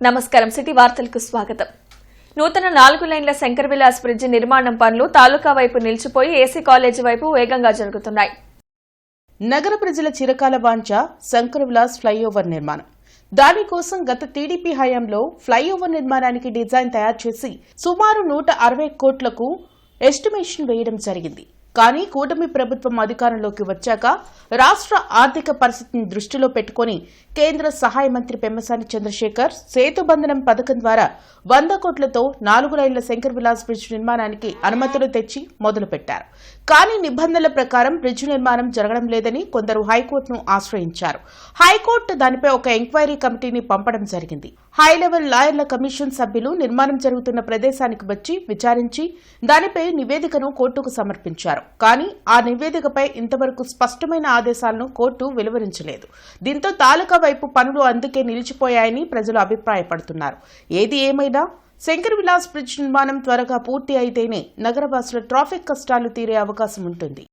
నమస్కారం సిటీ వార్తలకు స్వాగతం. నూతన 4 లైన్ల శంకర్ విలాస్ బ్రిడ్జి నిర్మాణం పనులు తాలూకా వైపు నిలిచిపోయి ఏసీ కాలేజీ వైపు వేగంగా జరుగుతున్నాయి. నగర ప్రజల చిరకాల వాంఛ శంకర్ విలాస్ ఫ్లైఓవర్ నిర్మాణం. దానికోసం గత టీడీపీ హయాంలో ఫ్లైఓవర్ నిర్మాణానికి డిజైన్ తయారు చేసి సుమారు 160 కోట్లకు ఎస్టిమేషన్ వేయడం జరిగింది. కానీ కూటమి ప్రభుత్వం అధికారంలోకి వచ్చాక రాష్ట్ర ఆర్థిక పరిస్థితిని దృష్టిలో పెట్టుకుని కేంద్ర సహాయ మంత్రి పెమ్మసాని చంద్రశేఖర్ సేతుబంధనం పథకం ద్వారా 100 కోట్లతో 4 లైన్ల శంకర్ విలాస్ బ్రిడ్జ్ నిర్మాణానికి అనుమతులు తెచ్చి మొదలుపెట్టారు. కానీ నిబంధనల ప్రకారం బ్రిడ్జ్ నిర్మాణం జరగడం లేదని కొందరు హైకోర్టును ఆశ్రయించారు. హైకోర్టు దానిపై ఒక ఎంక్వైరీ కమిటీని పంపడం జరిగింది. హై లెవెల్ లాయర్ల కమిషన్ సభ్యులు నిర్మాణం జరుగుతున్న ప్రదేశానికి వచ్చి విచారించి దానిపై నివేదికను కోర్టుకు సమర్పించారు. కానీ ఆ నివేదికపై ఇంతవరకు స్పష్టమైన ఆదేశాలను కోర్టు వెలువరించలేదు. దీంతో తాలూకా వైపు పనులు అందుకే నిలిచిపోయాయని ప్రజలు అభిప్రాయపడుతున్నారు. ఏది ఏమైనా శంకర్ విలాస్ బ్రిడ్జ్ నిర్మాణం త్వరగా పూర్తి అయితేనే నగరవాసుల ట్రాఫిక్ కష్టాలు తీరే అవకాశం ఉంటుంది.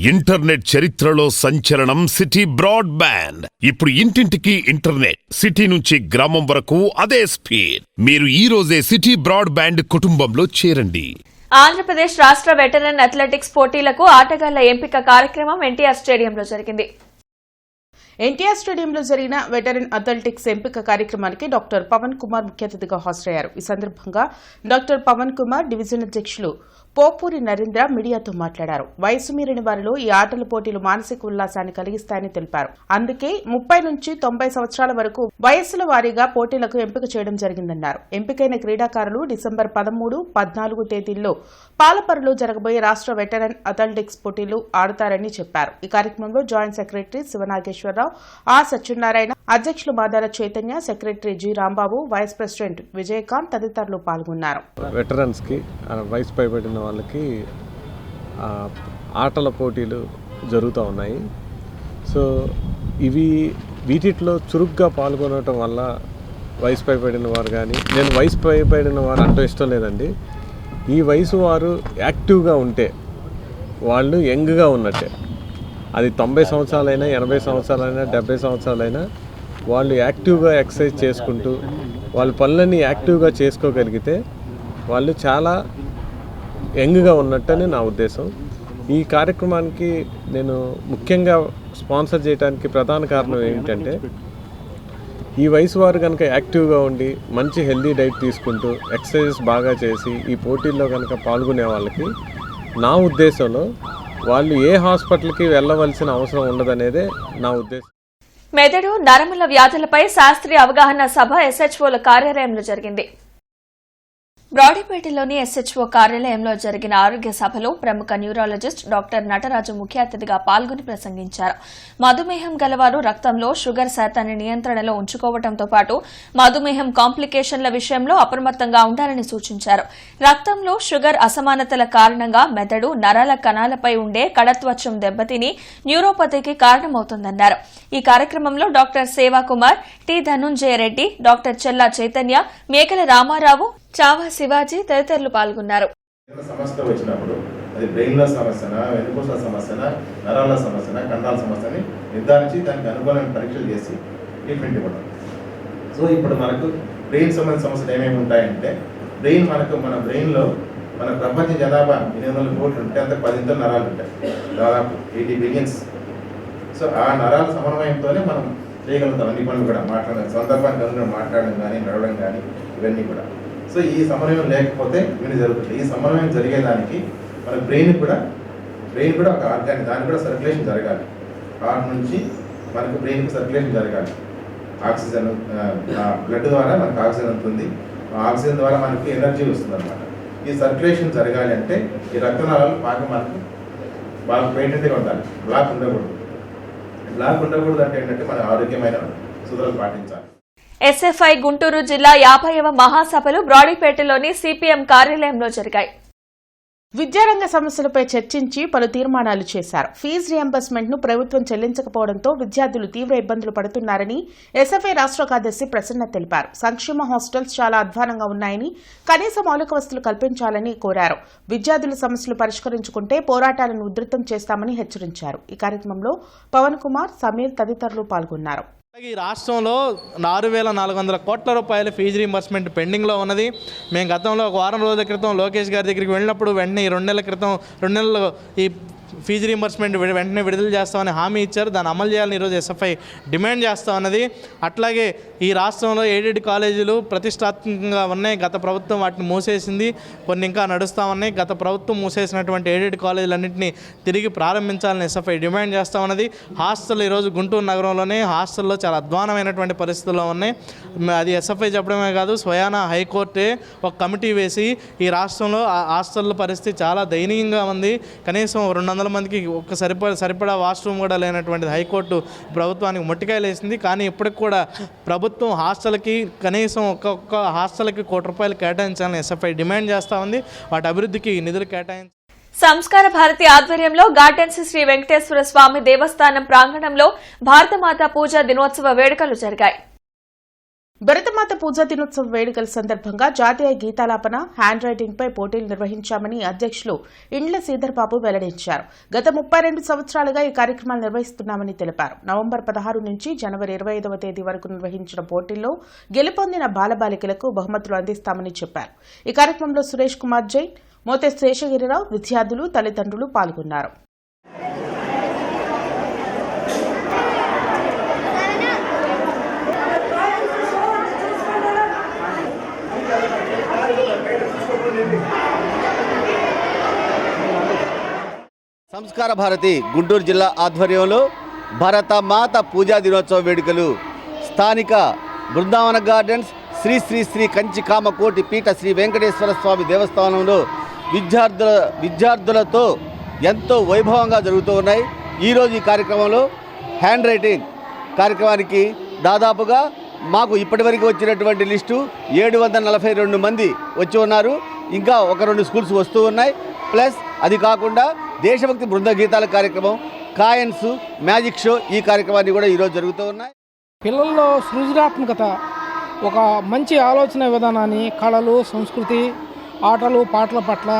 ఇంటర్నెట్ చరిత్రలో సంచలనం సిటీ బ్రాడ్బ్యాండ్. ఇప్పుడు ఇంటింటికి ఇంటర్నెట్, సిటీ నుంచి గ్రామం వరకు అదే స్పీడ్. మీరు ఈ రోజే సిటీ బ్రాడ్బ్యాండ్ కుటుంబంలో చేరండి. ఆంధ్రప్రదేశ్ రాష్ట్ర వెటరన్ అథ్లెటిక్స్ పోటీలకు ఆటగాళ్ల ఎంపిక కార్యక్రమం ఎన్టీఆర్ స్టేడియంలో జరిగింది. ఎన్టీఆర్ స్టేడియంలో జరిగిన వెటరన్ అథ్లెటిక్స్ ఎంపిక కార్యక్రమానికి డాక్టర్ పవన్ కుమార్ ముఖ్య అతిథిగా హాజరయ్యారు. ఈ సందర్భంగా డాక్టర్ పవన్ కుమార్ డివిజన్ అధ్యక్షులు పోపూరి నరేంద్ర మీడియాతో మాట్లాడారు. వయసు మీరిన వారిలో ఈ ఆటల పోటీలు మానసిక ఉల్లాసాన్ని కలిగిస్తాయని తెలిపారు. అందుకే 30 నుంచి 90 సంవత్సరాల వరకు వయస్సుల వారీగా పోటీలకు ఎంపిక చేయడం జరిగిందన్నారు. ఎంపికైన క్రీడాకారులు డిసెంబర్ 13, 14 తేదీల్లో పాలపర్రులో జరగబోయే రాష్ట్ర వెటరన్ అథ్లెటిక్స్ పోటీలు ఆడుతారని చెప్పారు. ఈ కార్యక్రమంలో joint secretary Siva Nageswara Rao, R Satyanarayana, అధ్యక్షులు Madala Chaitanya, secretary G Rambabu, vice president Vijayakanth తదితరులు పాల్గొన్నారు. వెటరన్స్ కి వయసు పైబడిన వాళ్ళకి ఆటల పోటీలు జరుగుతూ ఉన్నాయి. సో వీటిలో చురుగ్గా పాల్గొనడం వల్ల వయసు పైబడిన వారు కానీ, నేను వయసు పైబడిన వారు అంటూ ఇష్టం లేదండి, ఈ వయసు వారు యాక్టివ్గా ఉంటే వాళ్ళు యంగ్గా ఉన్నట్టే. అది 90 సంవత్సరాలైనా, 80 సంవత్సరాలైనా, 70 సంవత్సరాలైనా వాళ్ళు యాక్టివ్గా ఎక్సర్సైజ్ చేసుకుంటూ వాళ్ళ పనులన్నీ యాక్టివ్గా చేసుకోగలిగితే వాళ్ళు చాలా యంగ్గా ఉన్నట్టని నా ఉద్దేశం. ఈ కార్యక్రమానికి నేను ముఖ్యంగా స్పాన్సర్ చేయడానికి ప్రధాన కారణం ఏంటంటే, ఈ వయసు వారు కనుక యాక్టివ్గా ఉండి మంచి హెల్దీ డైట్ తీసుకుంటూ ఎక్సర్సైజెస్ బాగా చేసి ఈ పోటీల్లో కనుక పాల్గొనే వాళ్ళకి నా ఉద్దేశంలో వాళ్ళు ఏ హాస్పిటల్కి వెళ్ళవలసిన అవసరం ఉండదనేదే నా ఉద్దేశం. మెదడు నరముల వ్యాధులపై శాస్త్రీయ అవగాహన సభ ఎస్హెచ్ఓల కార్యాలయంలో జరిగింది. బ్రాడీపేటలోని ఎస్హెచ్ఓ కార్యాలయంలో జరిగిన ఆరోగ్య సభలో ప్రముఖ న్యూరాలజిస్ట్ డాక్టర్ నటరాజు ముఖ్య అతిథిగా పాల్గొని ప్రసంగించారు. మధుమేహం గలవారు రక్తంలో షుగర్ శాతాన్ని నియంత్రణలో ఉంచుకోవడంతో పాటు మధుమేహం కాంప్లికేషన్ల విషయంలో అప్రమత్తంగా ఉండాలని సూచించారు. రక్తంలో షుగర్ అసమానతల కారణంగా మెదడు నరాల కణాలపై ఉండే కణత్వచం దెబ్బతిని న్యూరోపతికి కారణమవుతుందన్నారు. ఈ కార్యక్రమంలో doctor Sevakumar, T Dhanunjaya Reddy, doctor Chella Chaitanya, Mekala Ramarao, Chhaava Shivaji తదితరులు పాల్గొన్నారు. సమస్య వచ్చినప్పుడు అది బ్రెయిన్ల సమస్యనా, వెన్నుపూసల సమస్యనా, నరాల సమస్యనా, కండాల సమస్యని నిర్ధారించి దానికి అనుగుణమైన పరీక్షలు చేసి ట్రీట్మెంట్ ఇవ్వడం. సో ఇప్పుడు మనకు బ్రెయిన్ సంబంధించిన సమస్యలు ఏమేమి ఉంటాయంటే, మన బ్రెయిన్లో మన ప్రపంచ జనాభా 800 కోట్లు ఉంటే అంత 10 నరాలు ఉంటాయి, దాదాపు 80 బిలియన్స్. సో ఆ నరాల సమన్వయంతోనే మనం చేయగలుగుతాం అన్ని పనులు కూడా. మాట్లాడడం, సందర్భానికి అనుగుణంగా మాట్లాడడం కానీ, నడవడం కానీ, ఇవన్నీ కూడా. సో ఈ సమన్వయం లేకపోతే ఇవన్నీ జరుగుతుంది. ఈ సమన్వయం జరిగేదానికి మన బ్రెయిన్ కూడా ఒక ఆర్గాన్, దానికి కూడా సర్క్యులేషన్ జరగాలి. హార్ట్ నుంచి మనకు బ్రెయిన్కి సర్క్యులేషన్ జరగాలి. ఆక్సిజన్ బ్లడ్ ద్వారా మనకు ఆక్సిజన్ ఉంటుంది. ఆక్సిజన్ ద్వారా మనకి ఎనర్జీ వస్తుంది అనమాట. ఈ సర్క్యులేషన్ జరగాలి అంటే ఈ రక్తనాళాలు బాగా మనకి బాగా పేటెంట్గా ఉండాలి. బ్లాక్ ఉండకూడదు. బ్లాక్ ఉండకూడదు అంటే ఏంటంటే మన ఆరోగ్యమైన సూత్రాలు పాటించాలి. ఎస్ఎఫ్ఐ గుంటూరు జిల్లా 50వ మహాసభలు బ్రాడీపేటలోని సిపిఎం కార్యాలయంలో జరిగాయి. విద్యారంగ సమస్యలపై చర్చించి పలు తీర్మానాలు చేశారు. ఫీజు రియంబర్స్మెంట్ ను ప్రభుత్వం చెల్లించకపోవడంతో విద్యార్థులు తీవ్ర ఇబ్బందులు పడుతున్నారని ఎస్ఎఫ్ఐ రాష్ట్ర కార్యదర్శి ప్రసన్న తెలిపారు. సంక్షేమ హాస్టల్స్ చాలా అధ్వానంగా ఉన్నాయని, కనీస మౌలిక వసతులు కల్పించాలని కోరారు. విద్యార్థుల సమస్యలు పరిష్కరించుకుంటే పోరాటాలను ఉధృతం చేస్తామని హెచ్చరించారు. ఈ కార్యక్రమంలో పవన్ కుమార్, సమీర్ తదితరులు పాల్గొన్నారు. ఈ రాష్ట్రంలో 6,400 కోట్ల రూపాయల ఫీజు రీంబర్స్మెంట్ పెండింగ్లో ఉన్నది. మేము గతంలో ఒక వారం రోజుల క్రితం లోకేష్ గారి దగ్గరికి వెళ్ళినప్పుడు వెంటనే 2 నెలల క్రితం 2 నెలలు ఈ ఫీజు రీంబర్స్మెంట్ వెంటనే విడుదల చేస్తామని హామీ ఇచ్చారు. దాన్ని అమలు చేయాలని ఈరోజు ఎస్ఎఫ్ఐ డిమాండ్ చేస్తూ ఉన్నది. అట్లాగే ఈ రాష్ట్రంలో ఎయిడెడ్ కాలేజీలు ప్రతిష్టాత్మకంగా ఉన్నాయి. గత ప్రభుత్వం వాటిని మూసేసింది, కొన్ని ఇంకా నడుస్తూ ఉన్నాయి. గత ప్రభుత్వం మూసేసినటువంటి ఎయిడెడ్ కాలేజీలన్నింటినీ తిరిగి ప్రారంభించాలని ఎస్ఎఫ్ఐ డిమాండ్ చేస్తూ ఉన్నది. హాస్టల్ ఈరోజు గుంటూరు నగరంలోనే హాస్టల్లో చాలా అధ్వానమైనటువంటి పరిస్థితుల్లో ఉన్నాయి. అది ఎస్ఎఫ్ఐ చెప్పడమే కాదు, స్వయానా హైకోర్టే ఒక కమిటీ వేసి ఈ రాష్ట్రంలో హాస్టల్ పరిస్థితి చాలా దయనీయంగా ఉంది. కనీసం 200 మందికి ఒక సరిపడా వాష్రూమ్ కూడా లేనటువంటిది హైకోర్టు ప్రభుత్వానికి మొట్టికాయలు వేసింది. కానీ ఇప్పటికి కూడా ప్రభుత్వం హాస్టల్కి కనీసం ఒక్కొక్క హాస్టల్కి ₹1 కేటాయించాలని ఎస్ఎఫ్ఐ డిమాండ్ చేస్తూ ఉంది. వాటి అభివృద్ధికి నిధులు కేటాయించాలి. సంస్కార భారతి ఆధ్వర్యంలో గార్డెన్స్ శ్రీ వెంకటేశ్వర స్వామి దేవస్థానం ప్రాంగణంలో భారతమాత పూజా దినోత్సవ వేడుకలు జరిగాయి. భరతమాత పూజా దినోత్సవ వేడుకల సందర్భంగా జాతీయ గీతాలాపన, హ్యాండ్ రైటింగ్ పై పోటీలు నిర్వహించామని అధ్యక్షులు ఇండ్ల శ్రీధర్బాబు వెల్లడించారు. గత 32 సంవత్సరాలుగా ఈ కార్యక్రమాలు నిర్వహిస్తున్నామని తెలిపారు. నవంబర్ 16 నుంచి జనవరి 25వ తేదీ వరకు నిర్వహించిన పోటీల్లో గెలుపొందిన బాలబాలికలకు బహుమతులు అందిస్తామని చెప్పారు. ఈ కార్యక్రమంలో సురేష్ కుమార్ జైన్, మోతే శేషగిరిరావు, విద్యార్థులు, తల్లిదండ్రులు పాల్గొన్నారు. సంస్కార భారతి గుంటూరు జిల్లా ఆధ్వర్యంలో భరతమాత పూజా దినోత్సవ వేడుకలు స్థానిక బృందావన గార్డెన్స్ శ్రీ శ్రీ శ్రీ కంచి కామకోటి పీఠ శ్రీ వెంకటేశ్వర స్వామి దేవస్థానంలో విద్యార్థులతో ఎంతో వైభవంగా జరుగుతూ ఉన్నాయి. ఈరోజు ఈ కార్యక్రమంలో హ్యాండ్ రైటింగ్ కార్యక్రమానికి దాదాపుగా మాకు ఇప్పటివరకు వచ్చినటువంటి లిస్టు 742 మంది వచ్చి ఉన్నారు. ఇంకా 1-2 స్కూల్స్ వస్తూ ఉన్నాయి. ప్లస్ అది కాకుండా దేశభక్తి బృంద గీతాల కార్యక్రమం, కాయన్స్, మ్యాజిక్ షో ఈ కార్యక్రమాన్ని కూడా ఈరోజు జరుగుతూ ఉన్నాయి. పిల్లల్లో సృజనాత్మకత, ఒక మంచి ఆలోచన విధానాన్ని, కళలు, సంస్కృతి, ఆటలు, పాటల పట్ల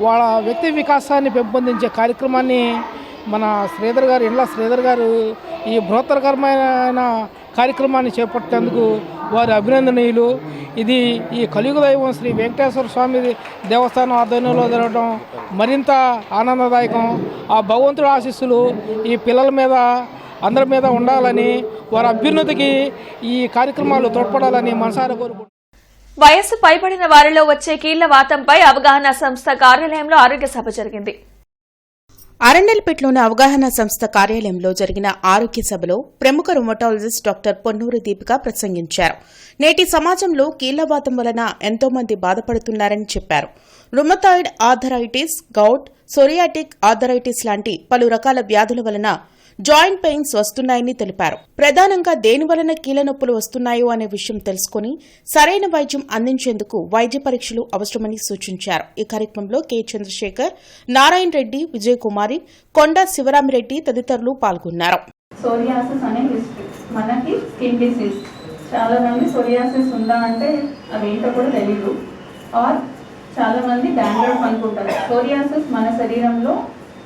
వాళ్ళ వ్యక్తి వికాసాన్ని పెంపొందించే కార్యక్రమాన్ని మన శ్రీధర్ గారు, ఇండ్ల శ్రీధర్ గారు ఈ బృహత్తరకరమైన కార్యక్రమాన్ని చేపట్టేందుకు వారి అభినందనీయులు. ఇది ఈ కలియుగ దైవం శ్రీ వెంకటేశ్వర స్వామి దేవస్థానం ఆధ్వర్యంలో జరగడం మరింత ఆనందదాయకం. ఆ భగవంతుడి ఆశీస్సులు ఈ పిల్లల మీద, అందరి మీద ఉండాలని, వారి అభ్యున్నతికి ఈ కార్యక్రమాలు తోడ్పడాలని మనసారా కోరుకుంటున్నాను. వయస్సు పైబడిన వారిలో వచ్చే కీళ్లవాతంపై అవగాహన సంస్థ కార్యాలయంలో ఆరోగ్య సభ జరిగింది. అరండల్పేటలోని అవగాహన సంస్థ కార్యాలయంలో జరిగిన ఆరోగ్య సభలో ప్రముఖ రుమటాలజిస్ట్ డాక్టర్ పొన్నూరి దీపిక ప్రసంగించారు. నేటి సమాజంలో కీళ్లవాతం వలన ఎంతో మంది బాధపడుతున్నారని చెప్పారు. Rheumatoid arthritis, gout, psoriatic arthritis లాంటి పలు రకాల వ్యాధుల వలన జాయింట్ పెయిన్స్ వస్తున్నాయని తెలిపారు. ప్రధానంగా దేని వలన కీళ్ల నొప్పులు వస్తున్నాయో అనే విషయం తెలుసుకుని సరైన వైద్యం అందించేందుకు వైద్య పరీక్షలు అవసరమని సూచించారు. ఈ కార్యక్రమంలో కె చంద్రశేఖర్, నారాయణ రెడ్డి, విజయ్ కుమారి, కొండ శివరామిరెడ్డి తదితరులు పాల్గొన్నారు. సోరియాసిస్ అనే హిస్టరీ, మనకి స్కిన్ డిసీజ్. చాలా మంది సోరియాసిస్ ఉందా అంటే అదేంటో కూడా తెలీదు. ఆర్ చాలా మంది డాండ్రఫ్ అనుకుంటారు. సోరియాసిస్ మన శరీరంలో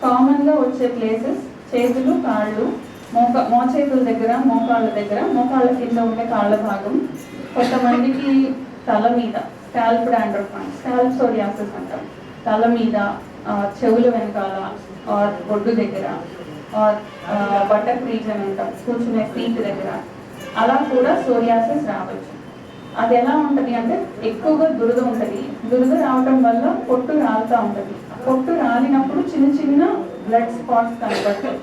కామన్గా వచ్చే ప్లేసెస్ చేతులు, కాళ్ళు, మోచేతుల దగ్గర, మోకాళ్ళ దగ్గర, మోకాళ్ళ కింద ఉండే కాళ్ళ భాగం. కొంతమందికి తల మీద స్కాల్ప్ డాండ్రఫ్, స్కాల్ప్ సోరియాసిస్ అంటాం. తల మీద, చెవుల వెనకాల, ఆర్ ఒడ్డు దగ్గర, ఆర్ బటక్ రీజన్ అంటాం, కూర్చునే సీట్ దగ్గర, అలా కూడా సోరియాసిస్ రావచ్చు. అది ఎలా ఉంటుంది అంటే ఎక్కువగా దురద ఉంటుంది. దురద రావడం వల్ల పొట్టు రాలుతూ ఉంటుంది. పొట్టు రాలినప్పుడు చిన్న చిన్న బ్లడ్ స్పాట్స్ కనబడతాయి.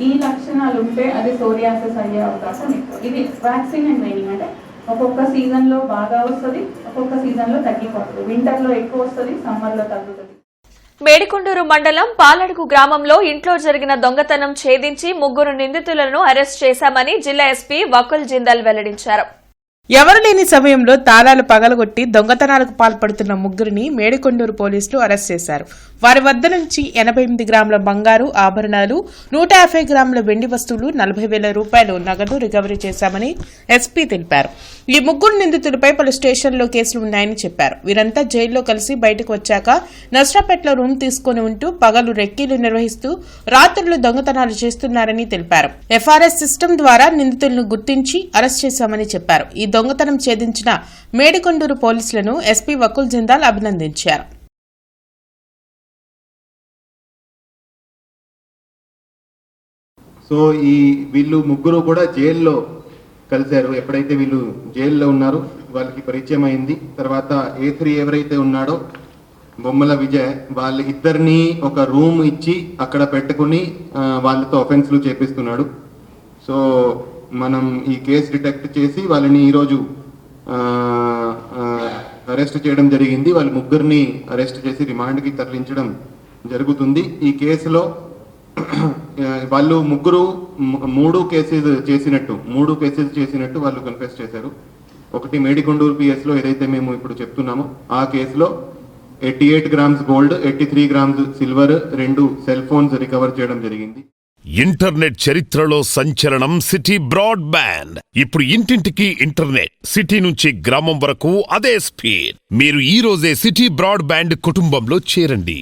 ఈ లక్షణాలు ఉంటే అది సోరియాసిస్ అయ్యే అవకాశం ఎక్కువ. ఇది వ్యాక్సిన్ అండ్ వెయినింగ్ అంటే ఒక్కొక్క సీజన్లో బాగా వస్తుంది, ఒక్కొక్క సీజన్లో తగ్గిపోతుంది. వింటర్లో ఎక్కువ వస్తుంది, సమ్మర్లో తగ్గుతుంది. మేడికొండూరు మండలం పాలడుగు గ్రామంలో ఇంట్లో జరిగిన దొంగతనం ఛేదించి 3 నిందితులను అరెస్ట్ చేశామని జిల్లా ఎస్పీ వకుల్ జిందాల్ వెల్లడించారు. ఎవరు లేని సమయంలో తాళాలు పగలగొట్టి దొంగతనాలకు పాల్పడుతున్న 3ని మేడికొండూరు పోలీసులు అరెస్ట్ చేశారు. వారి వద్ద నుంచి 88 గ్రాముల బంగారు ఆభరణాలు, 150 గ్రాముల వెండి వస్తువులు, 40,000 రూపాయలు నగదు రికవరీ చేశామని ఎస్పీ తెలిపారు. ఈ 3 నిందితులపై పలు స్టేషన్లో కేసులు ఉన్నాయని చెప్పారు. వీరంతా జైల్లో కలిసి బయటకు వచ్చాక నర్సరాపేటలో రూమ్ తీసుకుని ఉంటూ పగలు రెక్కీలు నిర్వహిస్తూ రాత్రులు దొంగతనాలు చేస్తున్నారని తెలిపారు. ఎఫ్ఆర్ఎస్ సిస్టమ్ ద్వారా నిందితులను గుర్తించి అరెస్ట్ చేశామని చెప్పారు. ఈ దొంగతనం ఛేదించిన మేడికొండూరు పోలీసులను ఎస్పీ వకుల్ జిందాల్ అభినందించారు. సో వీళ్ళు 3 కూడా జైల్లో కలిశారు. ఎప్పుడైతే వీళ్ళు జైల్లో ఉన్నారో వాళ్ళకి పరిచయం అయింది. తర్వాత A3 ఎవరైతే ఉన్నాడో బొమ్మల విజయ్, వాళ్ళ ఇద్దరిని ఒక రూమ్ ఇచ్చి అక్కడ పెట్టుకుని వాళ్ళతో అఫెన్స్లు చేపిస్తున్నాడు. సో మనం ఈ కేసు డిటెక్ట్ చేసి వాళ్ళని ఈరోజు అరెస్ట్ చేయడం జరిగింది. వాళ్ళు 3ని అరెస్ట్ చేసి రిమాండ్కి తరలించడం జరుగుతుంది. ఈ కేసులో వాళ్ళు 3 కేసెస్ చేసినట్టు వాళ్ళు కన్ఫెస్ చేశారు. ఒకటి మేడికొండూరు పిఎస్లో ఏదైతే మేము ఇప్పుడు చెప్తున్నామో ఆ కేసులో 88 grams gold, 83 grams silver, 2 cell phones recover చేయడం జరిగింది. ఇంటర్నెట్ చరిత్రలో సంచలనం సిటీ బ్రాడ్బ్యాండ్. ఇప్పుడు ఇంటింటికి ఇంటర్నెట్, సిటీ నుంచి గ్రామం వరకు అదే స్పీడ్. మీరు ఈ రోజే సిటీ బ్రాడ్బ్యాండ్ కుటుంబంలో చేరండి.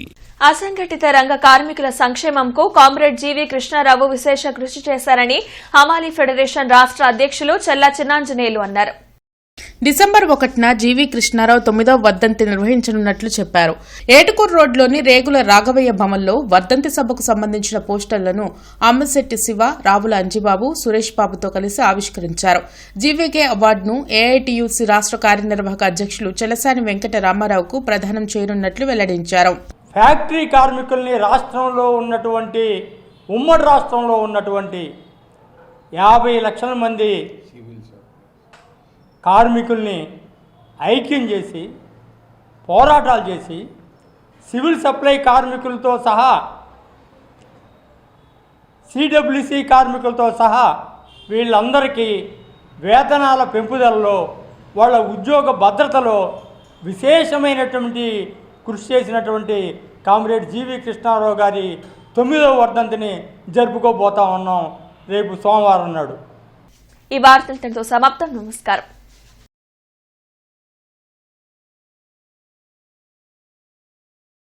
అసంఘటిత రంగ కార్మికుల సంక్షేమంకు కామ్రేడ్ జీవీ కృష్ణారావు విశేష కృషి చేశారని హమాలీ ఫెడరేషన్ రాష్ట్ర అధ్యక్షులు చెల్లా చిన్నాంజనేయులు అన్నారు. డిసెంబర్ 1న జీవీ కృష్ణారావు 9వ వర్ధంతి నిర్వహించనున్నట్లు చెప్పారు. ఏటుకూరు రోడ్లోని రేగుల రాఘవయ్య భవన్లో వర్ధంతి సభకు సంబంధించిన పోస్టర్లను అమ్మశెట్టి శివ, రావుల అంజిబాబు, సురేష్ బాబుతో కలిసి ఆవిష్కరించారు. జీవీకే అవార్డును ఏఐటీయూసీ రాష్ట్ర కార్యనిర్వాహక అధ్యక్షులు చెలసాని వెంకట రామారావుకు ప్రదానం చేయనున్నట్లు వెల్లడించారు. ఫ్యాక్టరీ కార్మికుల్ని ఉమ్మడి రాష్ట్రంలో ఉన్నటువంటి 50 లక్షల మంది కార్మికుల్ని ఐక్యం చేసి పోరాటాలు చేసి సివిల్ సప్లై కార్మికులతో సహా సిడబ్ల్యూసి కార్మికులతో సహా వీళ్ళందరికీ వేతనాల పెంపుదలలో, వాళ్ళ ఉద్యోగ భద్రతలో విశేషమైనటువంటి కృషి చేసినటువంటి కామ్రేడ్ జీవీ కృష్ణారావు గారి 9వ వర్ధంతిని జరుపుకోబోతా ఉన్నాం రేపు సోమవారం నాడు. ఈ వార్తలతో సమాప్తం. నమస్కారం.